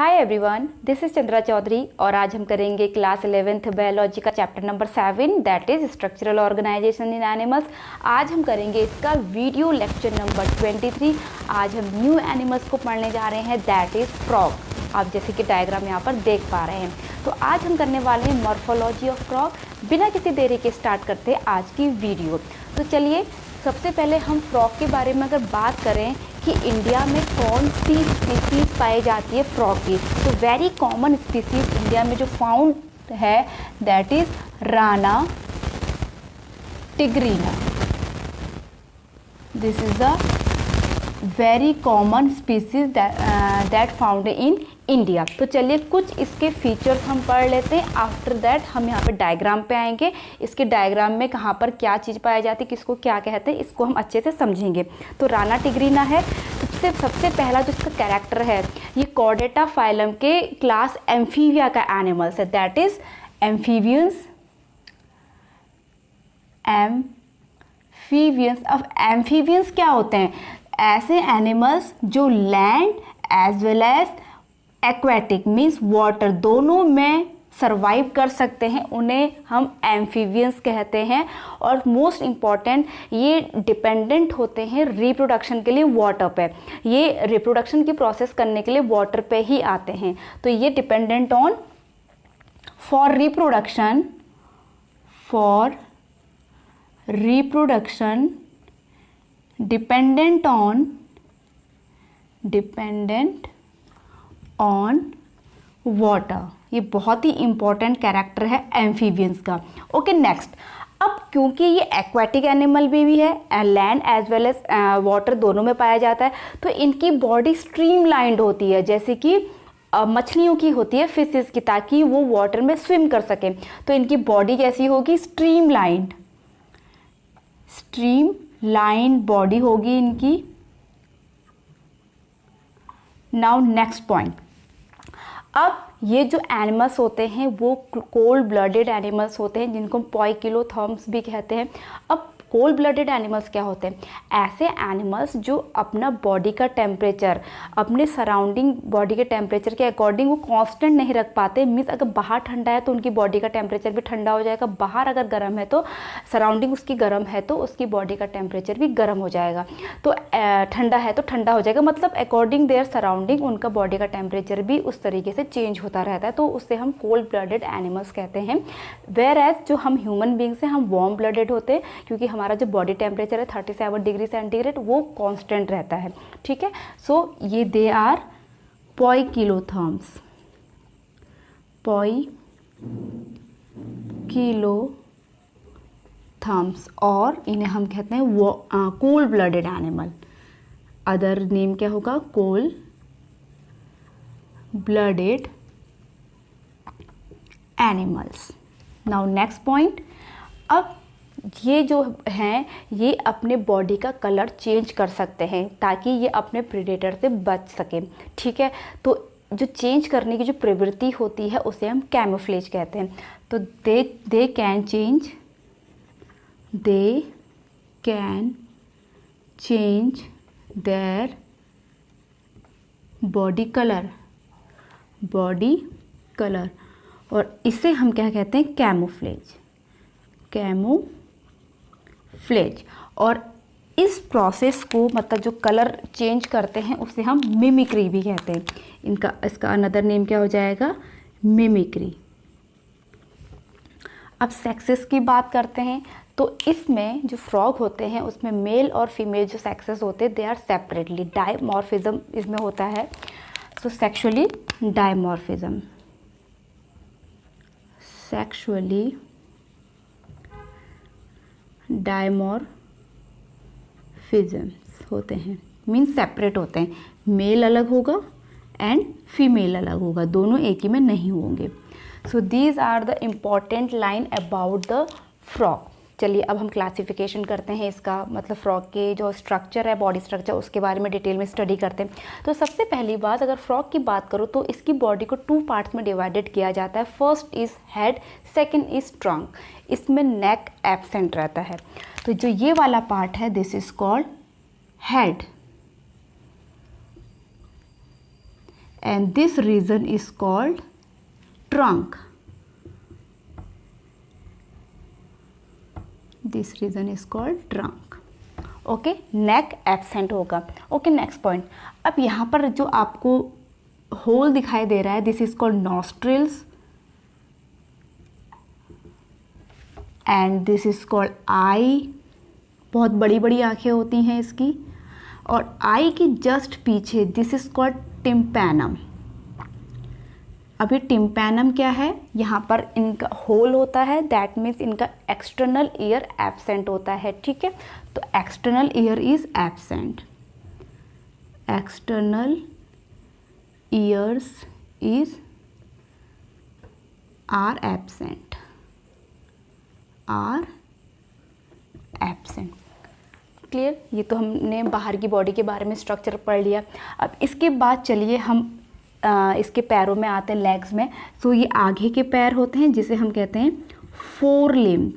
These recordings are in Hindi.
Hi everyone, this is Chandra Chaudhary और आज हम करेंगे क्लास 11th बायोलॉजी का chapter number 7 that is structural organisation in animals. आज हम करेंगे इसका वीडियो लेक्चर नंबर 23। आज हम न्यू एनिमल्स को पढ़ने जा रहे हैं दैट इज फ्रॉग। आप जैसे कि डायग्राम यहाँ पर देख पा रहे हैं। तो आज हम करने वाले हैं मॉर्फोलॉजी ऑफ फ्रॉग। बिना किसी देरी के स्टार्ट करते हैं आज की वीडियो। तो चलिए सबसे पहले हम फ्रॉग के बारे में अगर बात करें कि इंडिया में कौन सी स्पीसीज़ पाई जाती है फ्रॉग की, तो वेरी कॉमन स्पीसीज़ इंडिया में जो फाउंड है that is Rana tigrina. This is the very common species that found in India. तो चलिए कुछ इसके फीचर्स हम पढ़ लेते हैं। आफ्टर दैट हम यहाँ पे डायग्राम पे आएंगे। इसके डायग्राम में कहाँ पर क्या चीज़ पाई जाती है, किसको क्या कहते हैं, इसको हम अच्छे से समझेंगे। तो राना टिग्रीना है सबसे पहला जो इसका कैरेक्टर है, ये कॉर्डेटा फाइलम के क्लास एम्फीबिया का एनिमल्स है दैट इज एम्फीबियंस। अब एम्फीबियंस क्या होते हैं? ऐसे एनिमल्स जो land as well as aquatic means water दोनों में सरवाइव कर सकते हैं, उन्हें हम एम्फीबियंस कहते हैं। और मोस्ट इम्पॉर्टेंट ये डिपेंडेंट होते हैं रिप्रोडक्शन के लिए वाटर पे। ये रिप्रोडक्शन की प्रोसेस करने के लिए वाटर पे ही आते हैं। तो ये dependent on for reproduction dependent on water. ये बहुत ही इंपॉर्टेंट कैरेक्टर है एम्फीबियंस का। ओके नेक्स्ट, अब क्योंकि ये एक्वेटिक एनिमल भी है, land as well as water दोनों में पाया जाता है, तो इनकी बॉडी स्ट्रीमलाइंड होती है जैसे कि मछलियों की होती है फिशेस की, ताकि वो वाटर में स्विम कर सके। तो इनकी बॉडी कैसी होगी? स्ट्रीमलाइंड बॉडी होगी इनकी। नाउ नेक्स्ट पॉइंट, अब ये जो एनिमल्स होते हैं वो कोल्ड ब्लडेड एनिमल्स होते हैं जिनको हम पोइकिलोथर्म्स भी कहते हैं। अब कोल्ड ब्लडेड एनिमल्स क्या होते हैं? ऐसे एनिमल्स जो अपना बॉडी का टेम्परेचर अपने सराउंडिंग बॉडी के टेम्परेचर के अकॉर्डिंग वो कांस्टेंट नहीं रख पाते। मीन्स अगर बाहर ठंडा है तो उनकी बॉडी का टेम्परेचर भी ठंडा हो जाएगा, बाहर अगर गर्म है तो सराउंडिंग उसकी गर्म है तो उसकी बॉडी का टेम्परेचर भी गर्म हो जाएगा। तो ठंडा है तो ठंडा हो जाएगा, मतलब अकॉर्डिंग देयर सराउंडिंग उनका बॉडी का टेम्परेचर भी उस तरीके से चेंज होता रहता है। तो उससे हम कोल्ड ब्लडेड एनिमल्स कहते हैं। वेयर एज जो हम ह्यूमन बींग्स हैं हम वार्म ब्लडेड होते हैं, क्योंकि हमारा जो बॉडी टेम्परेचर है 37 डिग्री सेंटीग्रेड वो कांस्टेंट रहता है। ठीक है, सो ये दे आर पोइकिलोथर्म्स और इन्हें हम कहते हैं cold blooded animal. Other name क्या होगा? Cold blooded animals. Now next point, अब ये जो हैं ये अपने बॉडी का कलर चेंज कर सकते हैं ताकि ये अपने प्रेडेटर से बच सके। ठीक है, तो जो चेंज करने की जो प्रवृत्ति होती है उसे हम कैमोफ्लेज कहते हैं। तो they can change their body colour और इसे हम क्या कहते हैं? कैमोफ्लेज। और इस प्रोसेस को मतलब जो कलर चेंज करते हैं उसे हम मिमिक्री भी कहते हैं। इसका अनदर नेम क्या हो जाएगा? मिमिक्री। अब सेक्सेस की बात करते हैं तो इसमें जो फ्रॉग होते हैं उसमें मेल और फीमेल जो सेक्सेस होते हैं दे आर सेपरेटली। डायमॉर्फिज्म इसमें होता है। सो सेक्सुअली डायमॉर्फिज्म होते हैं, मीन्स सेपरेट होते हैं। मेल अलग होगा एंड फीमेल अलग होगा, दोनों एक ही में नहीं होंगे। So these are the important line about the frog. चलिए अब हम क्लासिफिकेशन करते हैं इसका, मतलब फ्रॉग के जो स्ट्रक्चर है बॉडी स्ट्रक्चर उसके बारे में डिटेल में स्टडी करते हैं। तो सबसे पहली बात, अगर फ्रॉग की बात करो तो इसकी बॉडी को 2 पार्ट्स में डिवाइडेड किया जाता है। First is head, second is trunk. इसमें नेक एब्सेंट रहता है। तो जो ये वाला पार्ट है this is called head and this region is called trunk. This region is called trunk. Okay, neck absent होगा. Okay, next point. अब यहाँ पर जो आपको होल दिखाई दे रहा है, this is called nostrils and this is called I. बहुत बड़ी बड़ी आंखें होती हैं इसकी. और आई के जस्ट पीछे दिस इज कॉल्ड टिम्पैनम. अभी टिम्पैनम क्या है, यहाँ पर इनका होल होता है, दैट मीन्स इनका एक्सटर्नल ईयर एब्सेंट होता है. ठीक है, तो external ear is absent. External ears is are absent. Are absent. Clear. ये तो हमने बाहर की बॉडी के बारे में स्ट्रक्चर पढ़ लिया. अब इसके बाद चलिए हम इसके पैरों में आते हैं, लेग्स में. सो ये आगे के पैर होते हैं जिसे हम कहते हैं fore limbs.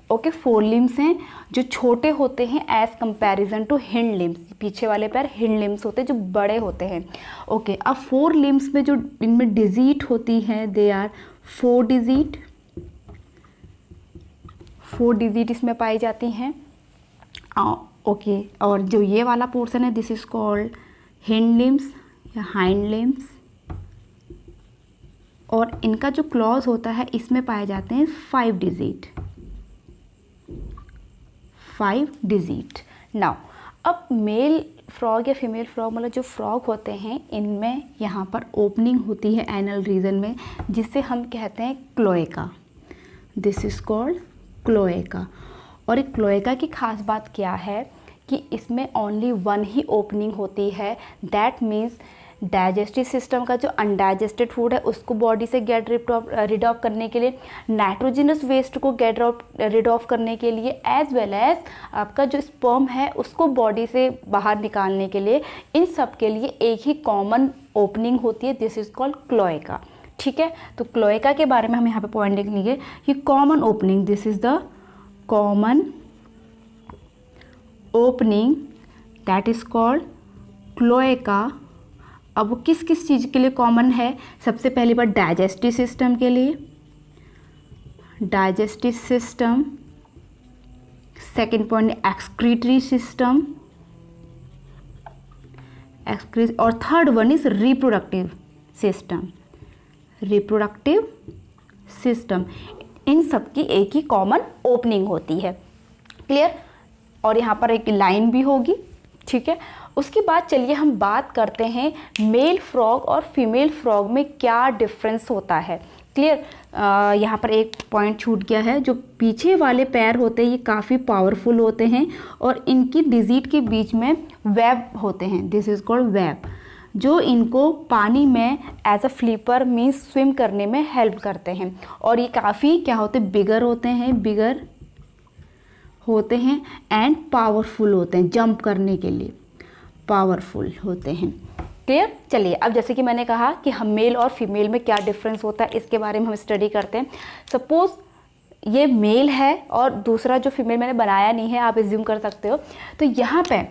Okay, fore limbs हैं जो छोटे होते हैं as comparison to hind limbs. पीछे वाले पैर हिंड लिम्स होते हैं जो बड़े होते हैं. ओके, अब फोर लिम्स में जो इनमें डिजिट होती हैं, they are four digit. Four digit इसमें पाई जाती हैं. ओके, और जो ये वाला पोर्शन है, this is called hind limbs या हाइंड लिम्स. और इनका जो क्लॉज होता है इसमें पाए जाते हैं 5 डिजिट. 5 डिजिट. नाउ अब मेल फ्रॉग या फीमेल फ्रॉग, मतलब जो फ्रॉग होते हैं, इनमें यहाँ पर ओपनिंग होती है एनल रीजन में, जिसे हम कहते हैं cloaca. This is called cloaca. और एक क्लोएका की खास बात क्या है कि इसमें ओनली वन ही ओपनिंग होती है. दैट मीन्स डाइजेस्टिव सिस्टम का जो अनडाइजेस्टेड फूड है उसको बॉडी से गेट रिड ऑफ करने के लिए, नाइट्रोजिनस वेस्ट को गेट रिड ऑफ करने के लिए, एज वेल एज आपका जो स्पर्म है उसको बॉडी से बाहर निकालने के लिए, इन सब के लिए एक ही कॉमन ओपनिंग होती है. This is called cloaca. ठीक है, तो क्लोएका के बारे में हम यहाँ पे पॉइंट लिख लेंगे कि common opening. This is the common opening that is called cloaca. अब वो किस किस चीज़ के लिए कॉमन है? सबसे पहली बात डाइजेस्टिव सिस्टम के लिए, digestive system. Second point excretory system, और third one is reproductive system. Reproductive system, इन सब की एक ही कॉमन ओपनिंग होती है. क्लियर. और यहाँ पर एक लाइन भी होगी. ठीक है, उसके बाद चलिए हम बात करते हैं मेल फ्रॉग और फीमेल फ्रॉग में क्या डिफरेंस होता है. क्लियर. यहाँ पर एक पॉइंट छूट गया है. जो पीछे वाले पैर होते हैं ये काफ़ी पावरफुल होते हैं और इनकी डिजिट के बीच में वेब होते हैं. दिस इज कॉल्ड वेब, जो इनको पानी में as a flipper means swim करने में हेल्प करते हैं. और ये काफ़ी क्या होते हैं, बिगर होते हैं, बिगर होते हैं एंड पावरफुल होते हैं. जंप करने के लिए पावरफुल होते हैं. क्लियर. चलिए, अब जैसे कि मैंने कहा कि हम मेल और फीमेल में क्या डिफरेंस होता है इसके बारे में हम स्टडी करते हैं. सपोज ये मेल है और दूसरा जो फीमेल मैंने बनाया नहीं है, आप एज्यूम कर सकते हो. तो यहाँ पे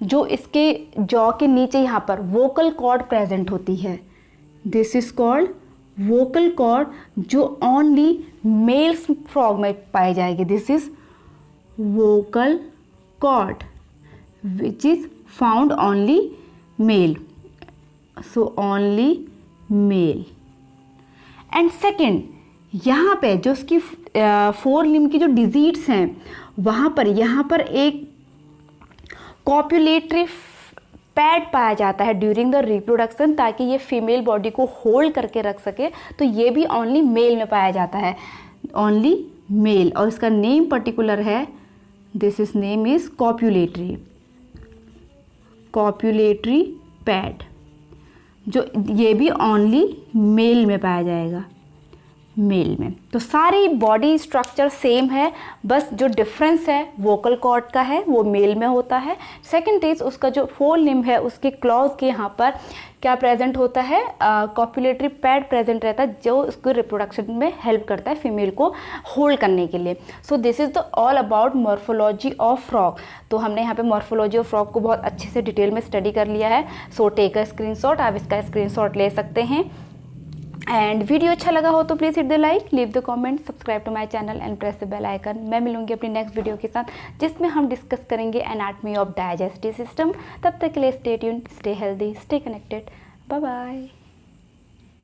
जो इसके जॉ के नीचे यहाँ पर वोकल कॉर्ड प्रेजेंट होती है. This is called vocal cord, जो ओनली मेल्स फ्रॉग में पाई जाएगी. This is vocal cord which is found only male. So only male. And second, यहाँ पे जो उसकी फोर लिम्ब की जो डिजिट्स हैं वहाँ पर यहाँ पर एक कॉपुलेटरी पैड पाया जाता है ड्यूरिंग द रिप्रोडक्शन, ताकि ये फीमेल बॉडी को होल्ड करके रख सके. तो ये भी ओनली मेल में पाया जाता है, ओनली मेल. और इसका नेम पर्टिकुलर है, this is name is copulatory pad, जो ये भी ओनली मेल में पाया जाएगा. मेल में। तो सारी बॉडी स्ट्रक्चर सेम है, बस जो डिफरेंस है वोकल कॉर्ड का है, वो मेल में होता है। सेकंड इज उसका जो फोर लिम्ब है उसके क्लॉज के यहाँ पर क्या प्रेजेंट होता है, कॉपुलेटरी पैड प्रेजेंट रहता है जो उसको रिप्रोडक्शन में हेल्प करता है फीमेल को होल्ड करने के लिए। So this is the all about morphology of frog. तो हमने यहाँ पे मॉर्फोलॉजी ऑफ फ्रॉग को बहुत अच्छे से डिटेल में स्टडी कर लिया है। सो टेक अ स्क्रीनशॉट, आप इसका स्क्रीनशॉट ले सकते हैं। एंड वीडियो अच्छा लगा हो तो please hit the like, leave the comment, subscribe to my channel and press the bell icon. मैं मिलूंगी अपनी नेक्स्ट वीडियो के साथ जिसमें हम डिस्कस करेंगे एनाटॉमी ऑफ डाइजेस्टिव सिस्टम। तब तक के लिए stay tuned, stay healthy, stay connected, bye bye.